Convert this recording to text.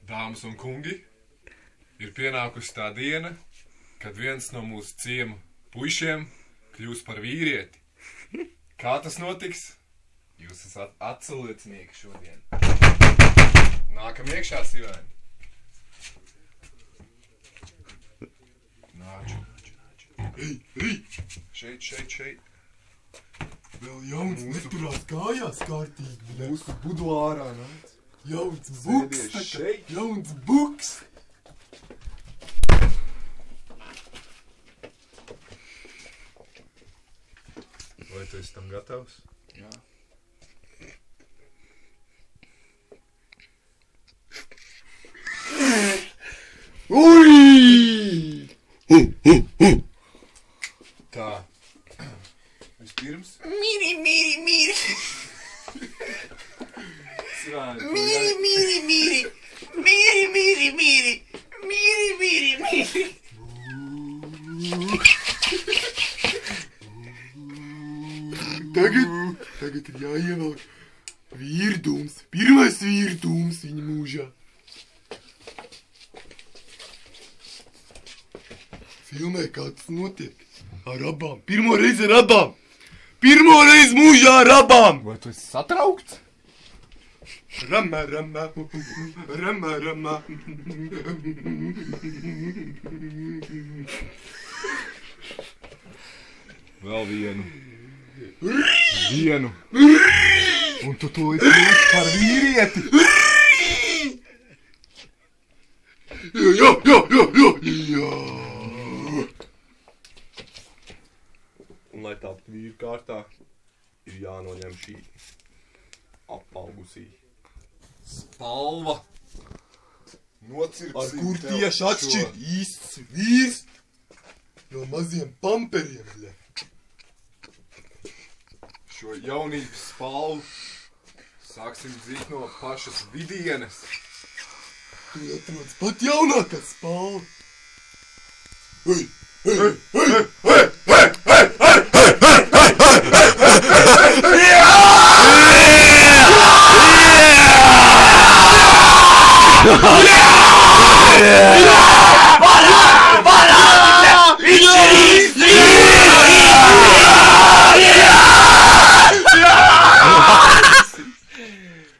Dāmas un kungi, ir pienākusi tā diena, kad viens no mūsu ciema puišiem kļūs par vīrieti. Kā tas notiks? Jūs esat atsaliecinieki šodien. Nākam iekšā, Sivēni. Nāču. Ei! Šeit. Vēl jauns neturās kājās kārtīgi. Mūsu buduārā nāc. Jauns buks! Sēdies šeit. Jauns buks! Vai tu esi tam gatavs? Jā. Ui! Tā. Vispirms. Mīri. Sivēni, Mīri. Tagad ir jāievelk vīrdūms. Pirmais vīrdūms viņa mūžā. Filmē, kā tas notiek. Ar abām. Pirmo reizi ar abām. Pirmo reizi mūžā ar abām. vai tu esi satraukts? Ramā. Vēl vienu. Un tu tūlīt kļūsi par vīrieti. Jā. Un, lai tāpat vīru kārtā, ir jānoņem šī apaugusī. Spalva. Ar kur tieši atšķir īsts vīrs no maziem pamperiem, bļa. Šo jaunības spalvu sāksim dzīt no pašas vidienes. Tu atrodas pat jaunākā spalva. Yeah!